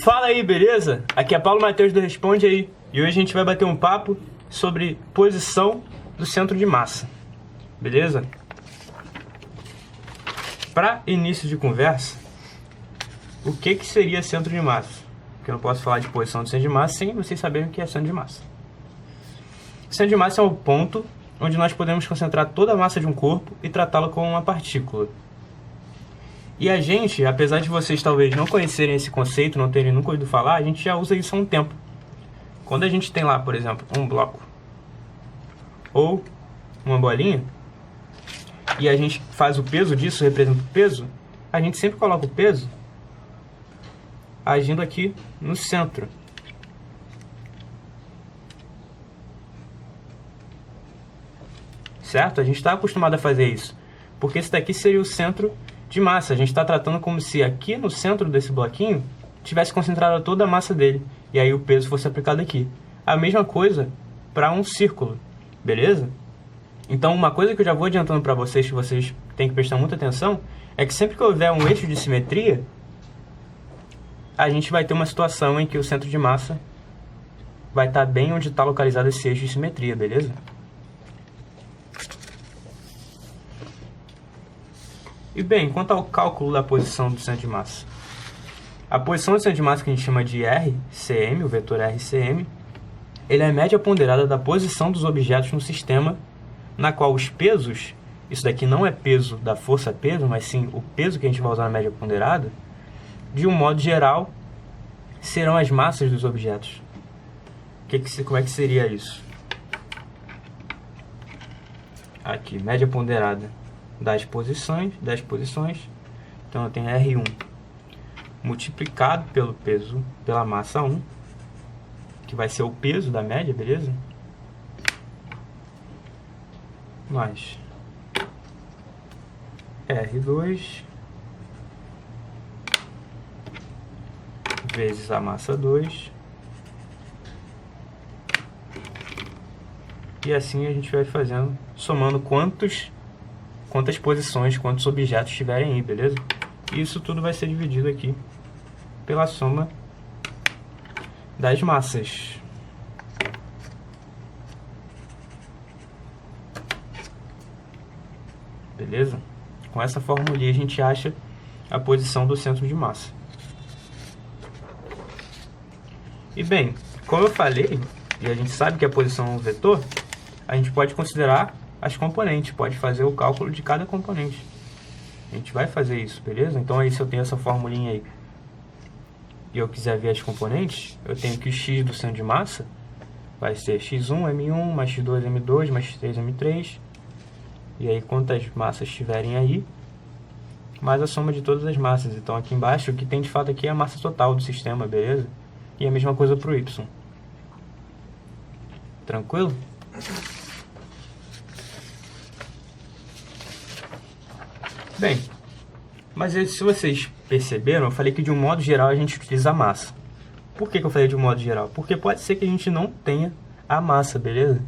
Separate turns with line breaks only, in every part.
Fala aí, beleza? Aqui é Paulo Matheus do Responde Aí. E hoje a gente vai bater um papo sobre posição do centro de massa. Beleza? Para início de conversa, o que seria centro de massa? Porque eu não posso falar de posição do centro de massa sem vocês saberem o que é centro de massa. O centro de massa é o ponto onde nós podemos concentrar toda a massa de um corpo e tratá-lo como uma partícula. E a gente, apesar de vocês talvez não conhecerem esse conceito, não terem nunca ouvido falar, a gente já usa isso há um tempo. Quando a gente tem lá, por exemplo, um bloco ou uma bolinha, e a gente faz o peso disso, representa o peso, a gente sempre coloca o peso agindo aqui no centro. Certo? A gente está acostumado a fazer isso, porque esse daqui seria o centro de massa. A gente está tratando como se aqui no centro desse bloquinho tivesse concentrado toda a massa dele, e aí o peso fosse aplicado aqui. A mesma coisa para um círculo, beleza? Então uma coisa que eu já vou adiantando para vocês, que vocês têm que prestar muita atenção, é que sempre que houver um eixo de simetria, a gente vai ter uma situação em que o centro de massa vai estar bem onde está localizado esse eixo de simetria, beleza? E bem, quanto ao cálculo da posição do centro de massa. A posição do centro de massa, que a gente chama de RCM, o vetor RCM, ele é a média ponderada da posição dos objetos no sistema, na qual os pesos, isso daqui não é peso da força-peso, mas sim o peso que a gente vai usar na média ponderada, de um modo geral, serão as massas dos objetos. Como é que seria isso? Aqui, média ponderada das posições, então eu tenho R1 multiplicado pelo peso, pela massa 1, que vai ser o peso da média, beleza? Mais R2 vezes a massa 2, e assim a gente vai fazendo, somando quantas posições, quantos objetos tiverem aí, beleza? E isso tudo vai ser dividido aqui pela soma das massas. Beleza? Com essa formulinha a gente acha a posição do centro de massa. E bem, como eu falei, e a gente sabe que a posição é um vetor, a gente pode considerar as componentes, pode fazer o cálculo de cada componente. A gente vai fazer isso, beleza? Então aí, se eu tenho essa formulinha aí e eu quiser ver as componentes, eu tenho que o x do centro de massa vai ser x1 m1 mais x2 m2 mais x3 m3, e aí quantas massas tiverem aí, mais a soma de todas as massas. Então aqui embaixo o que tem de fato aqui é a massa total do sistema, beleza? E a mesma coisa para o y. Tranquilo? Bem, mas se vocês perceberam, eu falei que de um modo geral a gente utiliza a massa. Por que eu falei de um modo geral? Porque pode ser que a gente não tenha a massa, beleza?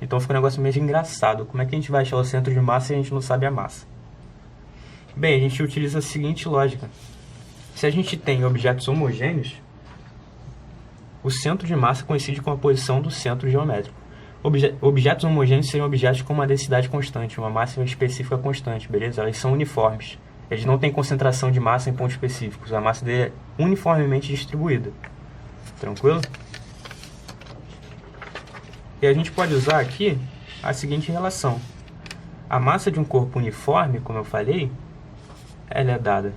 Então fica um negócio meio engraçado. Como é que a gente vai achar o centro de massa se a gente não sabe a massa? Bem, a gente utiliza a seguinte lógica. Se a gente tem objetos homogêneos, o centro de massa coincide com a posição do centro geométrico. Objetos homogêneos seriam objetos com uma densidade constante, uma massa específica constante, beleza? Elas são uniformes. Eles não têm concentração de massa em pontos específicos. A massa dele é uniformemente distribuída. Tranquilo? E a gente pode usar aqui a seguinte relação. A massa de um corpo uniforme, como eu falei, ela é dada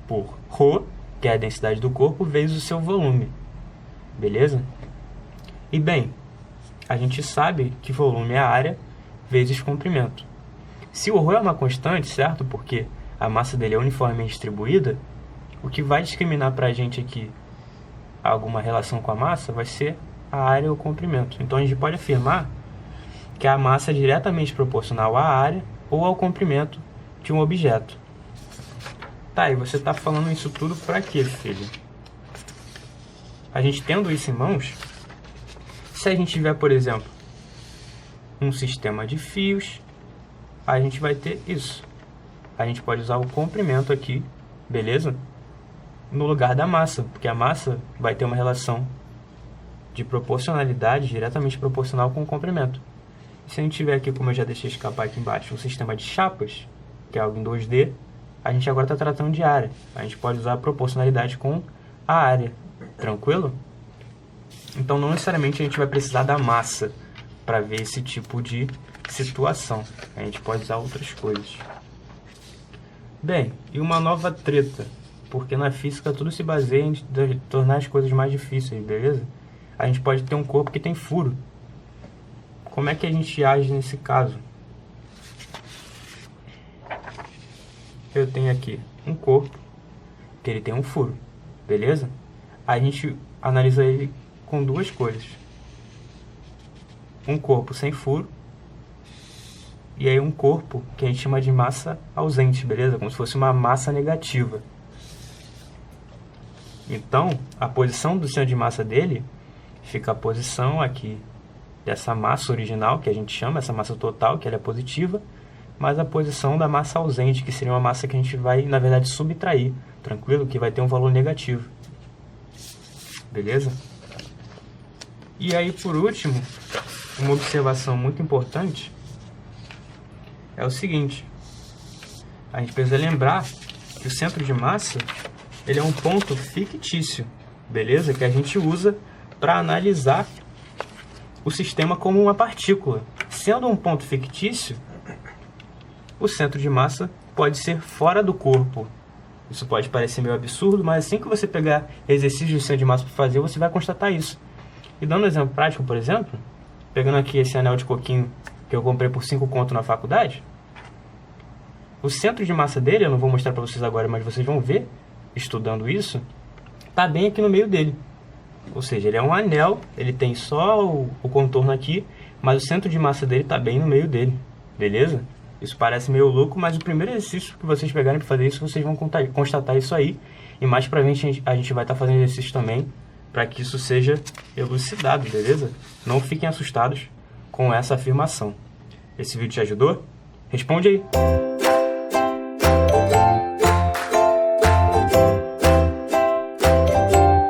por ρ, que é a densidade do corpo, vezes o seu volume. Beleza? E bem, a gente sabe que volume é a área vezes comprimento. Se o ρ é uma constante, certo? Porque a massa dele é uniformemente distribuída, o que vai discriminar para a gente aqui alguma relação com a massa vai ser a área ou o comprimento. Então a gente pode afirmar que a massa é diretamente proporcional à área ou ao comprimento de um objeto. Tá, e você está falando isso tudo para quê, filho? A gente tendo isso em mãos, se a gente tiver, por exemplo, um sistema de fios, a gente vai ter isso. A gente pode usar o comprimento aqui, beleza? no lugar da massa, porque a massa vai ter uma relação de proporcionalidade diretamente proporcional com o comprimento. Se a gente tiver aqui, como eu já deixei escapar aqui embaixo, um sistema de chapas, que é algo em 2D, a gente agora está tratando de área. A gente pode usar a proporcionalidade com a área, tranquilo? Então não necessariamente a gente vai precisar da massa para ver esse tipo de situação. A gente pode usar outras coisas. Bem, e uma nova treta, porque na física tudo se baseia em tornar as coisas mais difíceis, beleza? A gente pode ter um corpo que tem furo. Como é que a gente age nesse caso? Eu tenho aqui um corpo que ele tem um furo, beleza? A gente analisa ele com duas coisas. Um corpo sem furo e aí um corpo que a gente chama de massa ausente, beleza? Como se fosse uma massa negativa. Então, a posição do centro de massa dele fica a posição aqui dessa massa original, que a gente chama, essa massa total, que ela é positiva, mas a posição da massa ausente, que seria uma massa que a gente vai, na verdade, subtrair, tranquilo? Que vai ter um valor negativo. Beleza? E aí, por último, uma observação muito importante é o seguinte. A gente precisa lembrar que o centro de massa, ele é um ponto fictício, beleza? Que a gente usa para analisar o sistema como uma partícula. Sendo um ponto fictício, o centro de massa pode ser fora do corpo. Isso pode parecer meio absurdo, mas assim que você pegar exercícios de centro de massa para fazer, você vai constatar isso. E dando um exemplo prático, por exemplo, pegando aqui esse anel de coquinho que eu comprei por 5 conto na faculdade, o centro de massa dele, eu não vou mostrar para vocês agora, mas vocês vão ver, estudando isso, tá bem aqui no meio dele. Ou seja, ele é um anel, ele tem só o contorno aqui, mas o centro de massa dele está bem no meio dele, beleza? Isso parece meio louco, mas o primeiro exercício que vocês pegarem para fazer isso, vocês vão constatar isso aí. E mais pra frente a gente vai estar fazendo exercício também, para que isso seja elucidado, beleza? Não fiquem assustados com essa afirmação. Esse vídeo te ajudou? Responde aí!